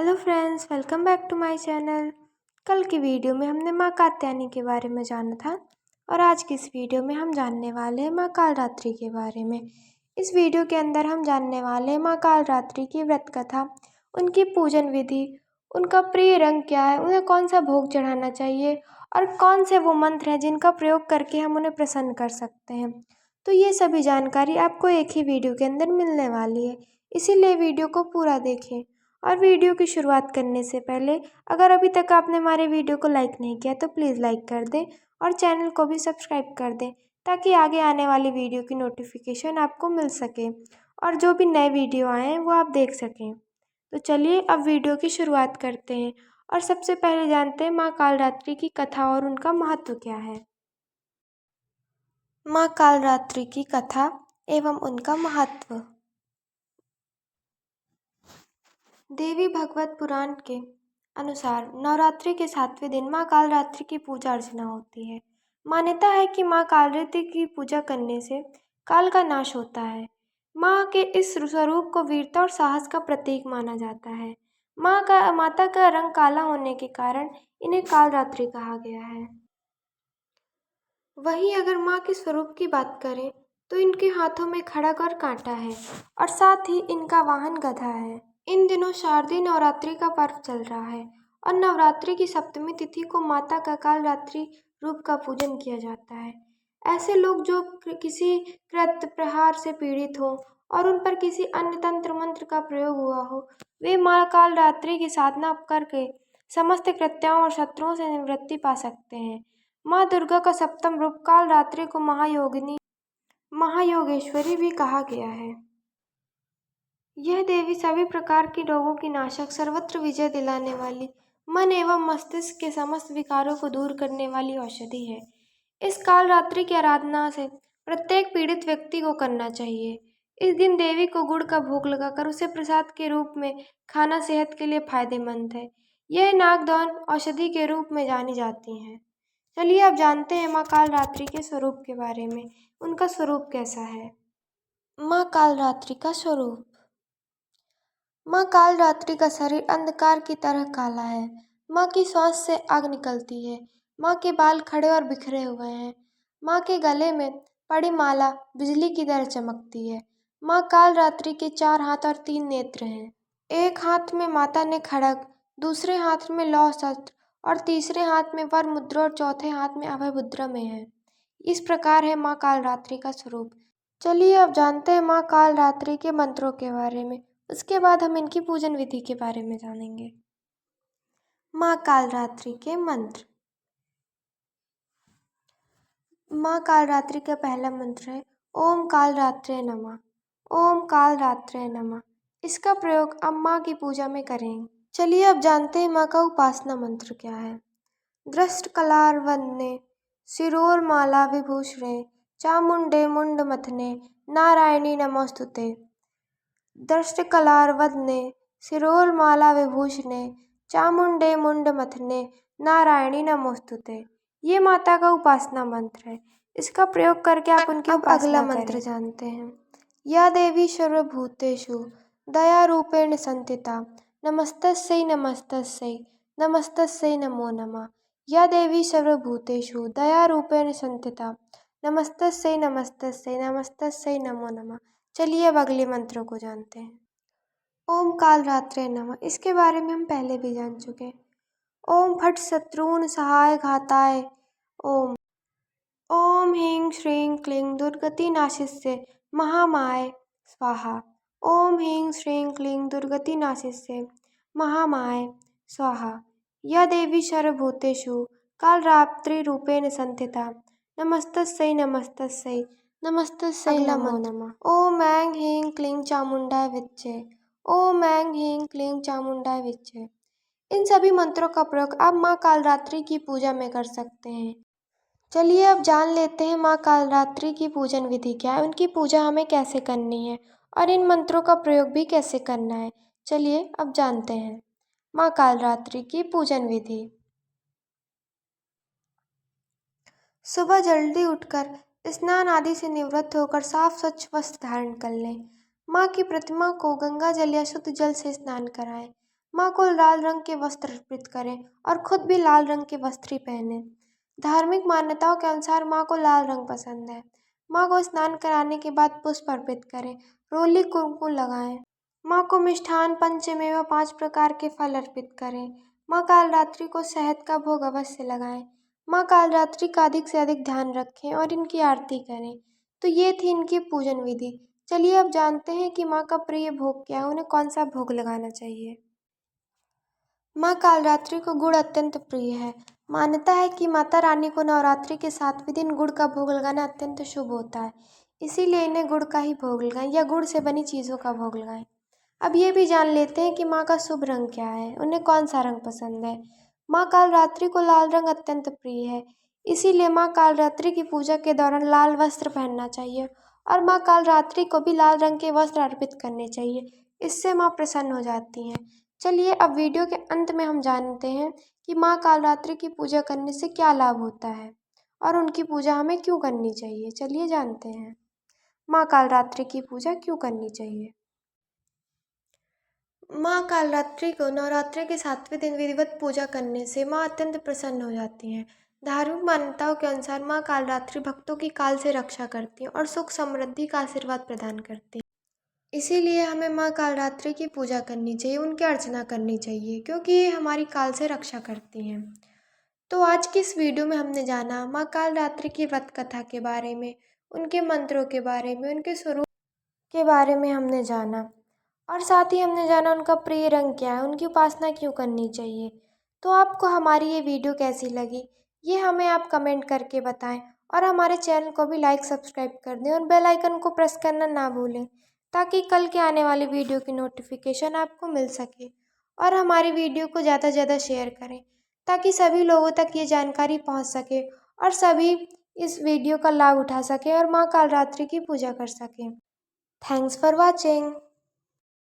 Hello friends, welcome back to my channel. कल की video में हमने माँ कात्यायनी के बारे में जाना था और आज की इस वीडियो में हम जानने वाले हैं माँ कालरात्रि के बारे में। इस वीडियो के अंदर हम जानने वाले हैं माँ कालरात्रि की व्रत कथा, उनकी पूजन विधि, उनका प्रिय रंग क्या है, उन्हें कौन सा भोग चढ़ाना चाहिए और कौन से वो मंत्र हैं जिनका प्रयोग करके हम उन्हें प्रसन्न कर सकते हैं। तो ये सभी जानकारी आपको एक ही वीडियो के अंदर मिलने वाली है, इसीलिए वीडियो को पूरा देखें। और वीडियो की शुरुआत करने से पहले अगर अभी तक आपने हमारे वीडियो को लाइक नहीं किया तो प्लीज़ लाइक कर दें और चैनल को भी सब्सक्राइब कर दें ताकि आगे आने वाली वीडियो की नोटिफिकेशन आपको मिल सके और जो भी नए वीडियो आए हैं वो आप देख सकें। तो चलिए अब वीडियो की शुरुआत करते हैं और सबसे पहले जानते हैं माँ कालरात्रि की कथा और उनका महत्व क्या है। माँ कालरात्रि की कथा एवं उनका महत्व। देवी भागवत पुराण के अनुसार नवरात्रि के 7वें दिन माँ कालरात्रि की पूजा अर्चना होती है। मान्यता है कि माँ कालरात्रि की पूजा करने से काल का नाश होता है। माँ के इस स्वरूप को वीरता और साहस का प्रतीक माना जाता है। माता का रंग काला होने के कारण इन्हें कालरात्रि कहा गया है। वहीं अगर माँ के स्वरूप की बात करें तो इनके हाथों में खड्ग और कांटा है और साथ ही इनका वाहन गधा है। इन दिनों शारदीय नवरात्रि का पर्व चल रहा है और नवरात्रि की सप्तमी तिथि को माता का कालरात्रि रूप का पूजन किया जाता है। ऐसे लोग जो किसी कृत प्रहार से पीड़ित हो और उन पर किसी अन्य तंत्र मंत्र का प्रयोग हुआ हो, वे माँ कालरात्रि की साधना करके समस्त कृत्यों और शत्रुओं से निवृत्ति पा सकते हैं। माँ दुर्गा का सप्तम रूप कालरात्रि को महायोगिनी, महायोगेश्वरी भी कहा गया है। यह देवी सभी प्रकार की रोगों की नाशक, सर्वत्र विजय दिलाने वाली, मन एवं मस्तिष्क के समस्त विकारों को दूर करने वाली औषधि है। इस कालरात्रि की आराधना से प्रत्येक पीड़ित व्यक्ति को करना चाहिए। इस दिन देवी को गुड़ का भोग लगाकर उसे प्रसाद के रूप में खाना सेहत के लिए फायदेमंद है। यह नागदान औषधि के रूप में जानी जाती हैं। चलिए अब जानते हैं माँ कालरात्रि के स्वरूप के बारे में। उनका स्वरूप कैसा है। माँ कालरात्रि का स्वरूप। माँ कालरात्रि का शरीर अंधकार की तरह काला है। माँ की श्वास से आग निकलती है। माँ के बाल खड़े और बिखरे हुए हैं। माँ के गले में पड़ी माला बिजली की तरह चमकती है। माँ कालरात्रि के 4 हाथ और 3 नेत्र हैं। एक हाथ में माता ने खड्ग, दूसरे हाथ में लौह शस्त्र और तीसरे हाथ में वर मुद्रा और चौथे हाथ में अभय मुद्रा में है। इस प्रकार है माँ कालरात्रि का स्वरूप। चलिए अब जानते हैं माँ कालरात्रि के मंत्रों के बारे में। उसके बाद हम इनकी पूजन विधि के बारे में जानेंगे। माँ कालरात्रि के मंत्र। माँ कालरात्रि का पहला मंत्र है ओम कालरात्रे नमः। ओम कालरात्रे नमः। इसका प्रयोग अब माँ की पूजा में करेंगे। चलिए अब जानते हैं माँ का उपासना मंत्र क्या है। दृष्ट कलार वंदने शिरोरमाला विभूषणे चामुंडे मुंड मथने नारायणी नमोस्तुते। दष्टकलार्वदने शिरोरमाला विभूषणे चामुंडे मुंड मथने नारायणी नमोस्तुते। ये माता का उपासना मंत्र है। इसका प्रयोग करके आप उनकी उपासना अगला मंत्र जानते हैं। या देवी सर्वभूतेषु दया रूपेण संस्थिता नमस्तस्यै नमस्तस्यै नमस्तस्यै नमो नमः। या देवी सर्वभूतेषु दया रूपेण संस्थिता नमस्तस्यै नमस्तस्यै नमस्तस्यै नमो नमः। चलिए अब अगले मंत्रों को जानते हैं। ओम कालरात्रे नमः। इसके बारे में हम पहले भी जान चुके हैं। ओम फट शत्रुन सहाय घाताय ओम। ओम ह्रीं श्रीं क्लीं दुर्गति नाशिष्ये महामाय स्वाहा। ओम ह्रीं श्रीं क्लीं दुर्गति नाशिष्ये महामाय स्वाहा। या देवी सर्वभूतेषु कालरात्रि रूपेण संस्थिता नमस्तस्यै नमस्तस्यै नमस्तस्यै नमो नमः। ओम ऐं ह्रीं क्लीं चामुंडाय विच्चे। ओम ऐं ह्रीं क्लीं चामुंडाय विच्चे। इन सभी मंत्रों का प्रयोग आप माँ कालरात्रि की पूजा में कर सकते हैं। चलिए अब जान लेते हैं माँ कालरात्रि की पूजन विधि क्या है, उनकी पूजा हमें कैसे करनी है और इन मंत्रों का प्रयोग भी कैसे करना है। चलिए अब जानते हैं माँ कालरात्रि की पूजन विधि। सुबह जल्दी उठकर स्नान आदि से निवृत्त होकर साफ स्वच्छ वस्त्र धारण कर लें। माँ की प्रतिमा को गंगा जल या शुद्ध जल से स्नान कराएं। माँ को लाल रंग के वस्त्र अर्पित करें और खुद भी लाल रंग के वस्त्र ही पहने। धार्मिक मान्यताओं के अनुसार माँ को लाल रंग पसंद है। माँ को स्नान कराने के बाद पुष्प अर्पित करें, रोली कुमकुम लगाएं। माँ को मिष्ठान, पंचमेवा 5 प्रकार के फल अर्पित करें। माँ कालरात्रि को शहद का भोग अवश्य लगाएं। माँ कालरात्रि का अधिक से अधिक ध्यान रखें और इनकी आरती करें। तो ये थी इनकी पूजन विधि। चलिए अब जानते हैं कि माँ का प्रिय भोग क्या है, उन्हें कौन सा भोग लगाना चाहिए। माँ कालरात्रि को गुड़ अत्यंत प्रिय है। मान्यता है कि माता रानी को नवरात्रि के 7वें दिन गुड़ का भोग लगाना अत्यंत शुभ होता है, इसीलिए इन्हें गुड़ का ही भोग लगाएं या गुड़ से बनी चीज़ों का भोग लगाएं। अब ये भी जान लेते हैं कि माँ का शुभ रंग क्या है, उन्हें कौन सा रंग पसंद है। माँ कालरात्रि को लाल रंग अत्यंत प्रिय है, इसीलिए माँ कालरात्रि की पूजा के दौरान लाल वस्त्र पहनना चाहिए और माँ कालरात्रि को भी लाल रंग के वस्त्र अर्पित करने चाहिए। इससे माँ प्रसन्न हो जाती हैं। चलिए अब वीडियो के अंत में हम जानते हैं कि माँ कालरात्रि की पूजा करने से क्या लाभ होता है और उनकी पूजा हमें क्यों करनी चाहिए। चलिए जानते हैं माँ कालरात्रि की पूजा क्यों करनी चाहिए। माँ कालरात्रि को नवरात्रि के 7वें दिन विधिवत पूजा करने से माँ अत्यंत प्रसन्न हो जाती हैं। धार्मिक मान्यताओं के अनुसार माँ कालरात्रि भक्तों की काल से रक्षा करती हैं और सुख समृद्धि का आशीर्वाद प्रदान करती हैं। इसीलिए हमें माँ कालरात्रि की पूजा करनी चाहिए, उनकी अर्चना करनी चाहिए, क्योंकि ये हमारी काल से रक्षा करती हैं। तो आज की इस वीडियो में हमने जाना माँ कालरात्रि की व्रत कथा के बारे में, उनके मंत्रों के बारे में, उनके स्वरूप के बारे में हमने जाना और साथ ही हमने जाना उनका प्रिय रंग क्या है, उनकी उपासना क्यों करनी चाहिए। तो आपको हमारी ये वीडियो कैसी लगी, ये हमें आप कमेंट करके बताएं और हमारे चैनल को भी लाइक सब्सक्राइब कर दें और बेल आइकन को प्रेस करना ना भूलें, ताकि कल के आने वाली वीडियो की नोटिफिकेशन आपको मिल सके। और हमारी वीडियो को ज़्यादा से ज़्यादा शेयर करें, ताकि सभी लोगों तक ये जानकारी पहुंच सके और सभी इस वीडियो का लाभ उठा सकें और माँ कालरात्रि की पूजा कर सकें। Thanks for watching.